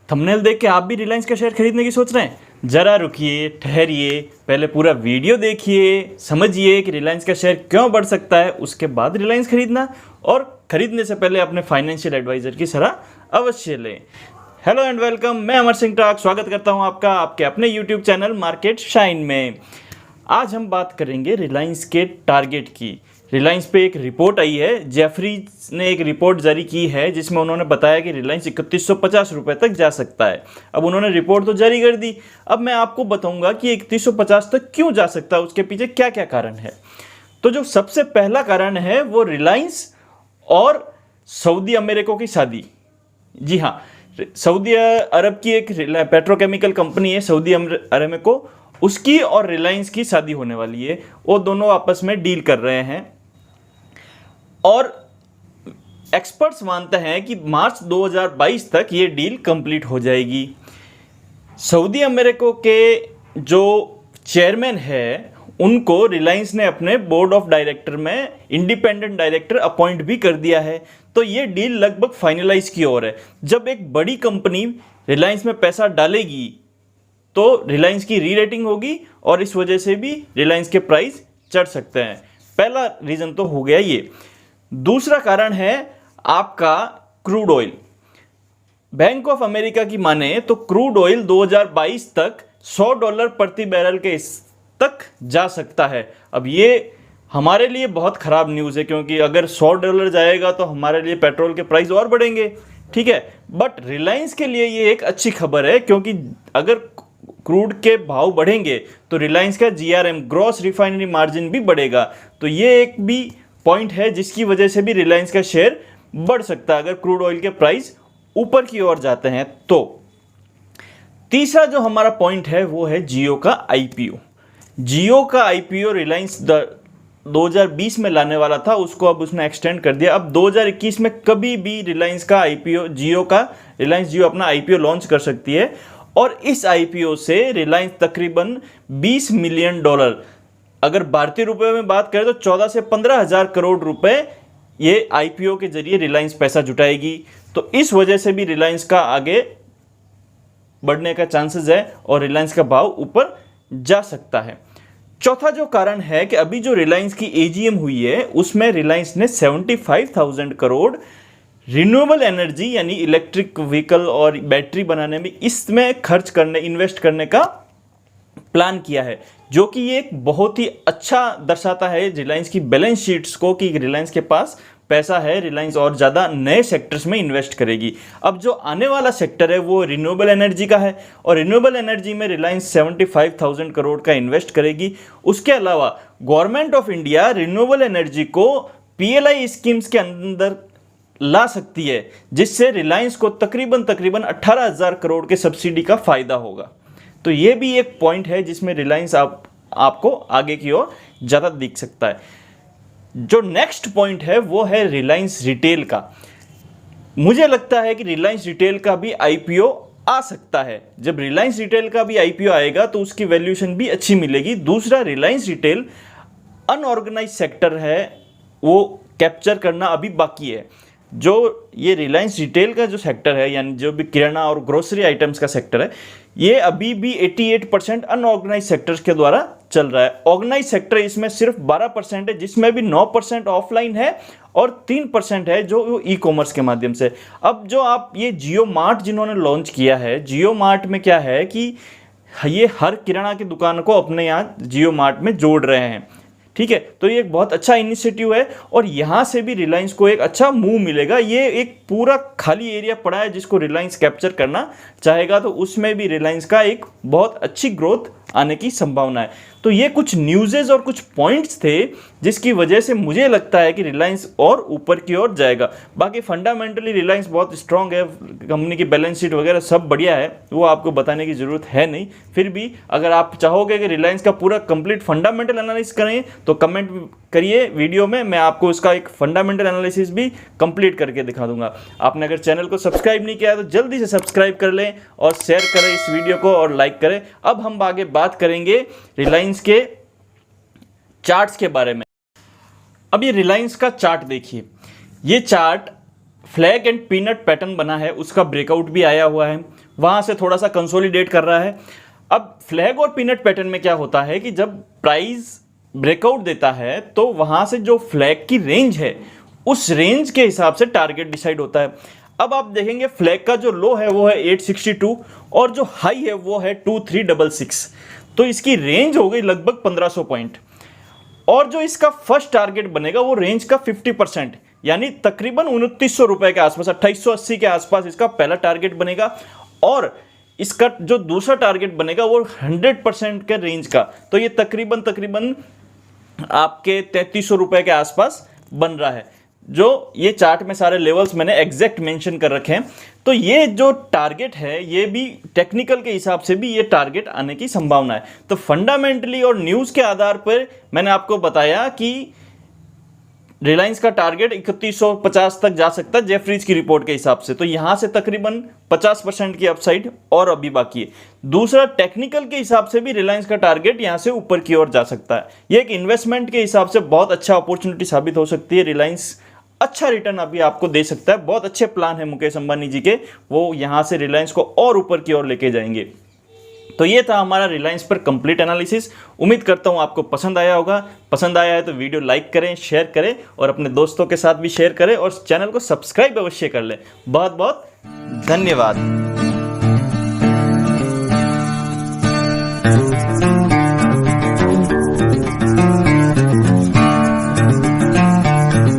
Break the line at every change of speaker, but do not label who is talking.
Thumbnail देख के आप भी रिलायंस का शेयर खरीदने की सोच रहे हैं? जरा रुकिए, ठहरिए, पहले पूरा वीडियो देखिए, समझिए कि रिलायंस का शेयर क्यों बढ़ सकता है, उसके बाद रिलायंस खरीदना। और खरीदने से पहले अपने फाइनेंशियल एडवाइजर की सलाह अवश्य लें। हेलो एंड वेलकम, मैं अमर सिंह टाक स्वागत करता हूं आपका आपके अपने यूट्यूब चैनल मार्केट शाइन में। आज हम बात करेंगे रिलायंस के टारगेट की। रिलायंस पे एक रिपोर्ट आई है, जेफरीज ने एक रिपोर्ट जारी की है जिसमें उन्होंने बताया कि रिलायंस 3150 रुपये तक जा सकता है। अब उन्होंने रिपोर्ट तो जारी कर दी, अब मैं आपको बताऊंगा कि 3150 तक क्यों जा सकता है, उसके पीछे क्या क्या कारण है। तो जो सबसे पहला कारण है वो रिलायंस और सऊदी अमेरिका की शादी। जी हाँ, सऊदी अरब की एक पेट्रोकेमिकल कंपनी है सऊदी अरेबिको, उसकी और रिलायंस की शादी होने वाली है। वो दोनों आपस में डील कर रहे हैं और एक्सपर्ट्स मानते हैं कि मार्च 2022 तक ये डील कंप्लीट हो जाएगी। सऊदी अमेरिका के जो चेयरमैन है उनको रिलायंस ने अपने बोर्ड ऑफ डायरेक्टर में इंडिपेंडेंट डायरेक्टर अपॉइंट भी कर दिया है। तो ये डील लगभग फाइनलाइज की ओर है। जब एक बड़ी कंपनी रिलायंस में पैसा डालेगी तो रिलायंस की री रेटिंग होगी और इस वजह से भी रिलायंस के प्राइस चढ़ सकते हैं। पहला रीजन तो हो गया ये। दूसरा कारण है आपका crude oil. Bank of America की माने तो क्रूड ऑयल 2022 तक $100 प्रति बैरल के तक जा सकता है। अब ये हमारे लिए बहुत ख़राब न्यूज़ है, क्योंकि अगर $100 जाएगा तो हमारे लिए पेट्रोल के प्राइस और बढ़ेंगे, ठीक है। बट रिलायंस के लिए ये एक अच्छी खबर है, क्योंकि अगर क्रूड के भाव बढ़ेंगे तो रिलायंस का GRM ग्रॉस रिफाइनरी मार्जिन भी बढ़ेगा। तो ये एक भी पॉइंट है जिसकी वजह से भी रिलायंस का शेयर बढ़ सकता है अगर क्रूड ऑयल के प्राइस ऊपर की ओर जाते हैं तो। तीसरा जो हमारा पॉइंट है वो है जियो का IPO। जियो का IPO रिलायंस 2020 में लाने वाला था, उसको अब उसने एक्सटेंड कर दिया। अब 2021 में कभी भी रिलायंस का IPO रिलायंस जियो अपना IPO लॉन्च कर सकती है। और इस IPO से रिलायंस तकरीबन $20 मिलियन, अगर भारतीय रुपए में बात करें तो 14 से 15 हज़ार करोड़ रुपए ये IPO के जरिए रिलायंस पैसा जुटाएगी। तो इस वजह से भी रिलायंस का आगे बढ़ने का चांसेस है और रिलायंस का भाव ऊपर जा सकता है। चौथा जो कारण है कि अभी जो रिलायंस की AGM हुई है उसमें रिलायंस ने 75,000 करोड़ रिन्यूएबल एनर्जी यानी इलेक्ट्रिक व्हीकल और बैटरी बनाने में इसमें इन्वेस्ट करने का प्लान किया है, जो कि ये एक बहुत ही अच्छा दर्शाता है रिलायंस की बैलेंस शीट्स को कि रिलायंस के पास पैसा है, रिलायंस और ज़्यादा नए सेक्टर्स में इन्वेस्ट करेगी। अब जो आने वाला सेक्टर है वो रिन्यूएबल एनर्जी का है और रिन्यूएबल एनर्जी में रिलायंस 75,000 करोड़ का इन्वेस्ट करेगी। उसके अलावा government of India renewable energy को PLI स्कीम्स के अंदर ला सकती है, जिससे रिलायंस को तकरीबन 18,000 करोड़ के सब्सिडी का फायदा होगा। तो ये भी एक पॉइंट है जिसमें रिलायंस आपको आगे की ओर ज़्यादा दिख सकता है। जो नेक्स्ट पॉइंट है वो है रिलायंस रिटेल का। मुझे लगता है कि रिलायंस रिटेल का भी IPO आ सकता है। जब रिलायंस रिटेल का भी IPO आएगा तो उसकी वैल्यूएशन भी अच्छी मिलेगी। दूसरा, रिलायंस रिटेल अनऑर्गेनाइज सेक्टर है, वो कैप्चर करना अभी बाकी है। जो ये रिलायंस रिटेल का जो सेक्टर है, यानी जो भी किराना और ग्रोसरी आइटम्स का सेक्टर है, ये अभी भी 88% अनऑर्गेनाइज सेक्टर्स के द्वारा चल रहा है। ऑर्गेनाइज सेक्टर इसमें सिर्फ 12% है, जिसमें भी 9% ऑफलाइन है और 3% है जो ई-कॉमर्स के माध्यम से। अब जो आप ये जियो मार्ट जिन्होंने लॉन्च किया है, जियो मार्ट में क्या है कि ये हर किराना की दुकान को अपने यहाँ जियो मार्ट में जोड़ रहे हैं, ठीक है। तो ये एक बहुत अच्छा इनिशिएटिव है और यहाँ से भी रिलायंस को एक अच्छा मूव मिलेगा। ये एक पूरा खाली एरिया पड़ा है जिसको रिलायंस कैप्चर करना चाहेगा, तो उसमें भी रिलायंस का एक बहुत अच्छी ग्रोथ आने की संभावना है। तो ये कुछ न्यूज़ेज और कुछ पॉइंट्स थे जिसकी वजह से मुझे लगता है कि रिलायंस और ऊपर की ओर जाएगा। बाकी फंडामेंटली रिलायंस बहुत स्ट्रांग है, कंपनी की बैलेंस शीट वगैरह सब बढ़िया है, वो आपको बताने की ज़रूरत है नहीं। फिर भी अगर आप चाहोगे कि रिलायंस का पूरा कंप्लीट फंडामेंटल एनालिसिस करें तो कमेंट करिए वीडियो में, मैं आपको उसका एक फंडामेंटल एनालिसिस भी कंप्लीट करके दिखा दूंगा। आपने अगर चैनल को सब्सक्राइब नहीं किया है तो जल्दी से सब्सक्राइब कर लें और शेयर करें इस वीडियो को और लाइक करें। अब हम आगे बात करेंगे रिलायंस के चार्ट्स के बारे में। अब ये रिलायंस का चार्ट देखिए, ये chart flag and peanut pattern बना है, उसका ब्रेकआउट भी आया हुआ है। वहाँ से थोड़ा सा कंसोलिडेट कर रहा है। अब फ्लैग और पीनट पैटर्न में क्या होता है कि जब प्राइस ब्रेकआउट देता है तो वहाँ से जो फ्लैग की रेंज है उस रेंज के हिसाब से टारगेट डिसाइड होता है। अब आप देखेंगे फ्लैग का जो लो है वो है 862 और जो हाई है वो है 2366, तो इसकी रेंज हो गई लगभग 1500 पॉइंट। और जो इसका फर्स्ट टारगेट बनेगा वो रेंज का 50%, यानी तकरीबन 2900 रुपए के आसपास, 2880 के आसपास इसका पहला टारगेट बनेगा। और इसका जो दूसरा टारगेट बनेगा वो 100% के रेंज का, तो ये तकरीबन आपके 3300 रुपए के आसपास बन रहा है। जो ये चार्ट में सारे लेवल्स मैंने एग्जैक्ट मेंशन कर रखे हैं। तो ये जो टारगेट है ये भी टेक्निकल के हिसाब से भी ये टारगेट आने की संभावना है। तो फंडामेंटली और न्यूज़ के आधार पर मैंने आपको बताया कि रिलायंस का टारगेट 3150 तक जा सकता है जेफरीज की रिपोर्ट के हिसाब से। तो यहां से तकरीबन 50% की अपसाइड और अभी बाकी है। दूसरा, टेक्निकल के हिसाब से भी रिलायंस का टारगेट यहां से ऊपर की ओर जा सकता है। यह एक इन्वेस्टमेंट के हिसाब से बहुत अच्छा अपॉर्चुनिटी साबित हो सकती है। रिलायंस अच्छा रिटर्न अभी आपको दे सकता है। बहुत अच्छे प्लान है मुकेश अंबानी जी के, वो यहां से रिलायंस को और ऊपर की ओर लेके जाएंगे। तो ये था हमारा रिलायंस पर कंप्लीट एनालिसिस। उम्मीद करता हूँ आपको पसंद आया होगा। पसंद आया है तो वीडियो लाइक करें, शेयर करें और अपने दोस्तों के साथ भी शेयर करें और चैनल को सब्सक्राइब अवश्य कर लें। बहुत बहुत धन्यवाद।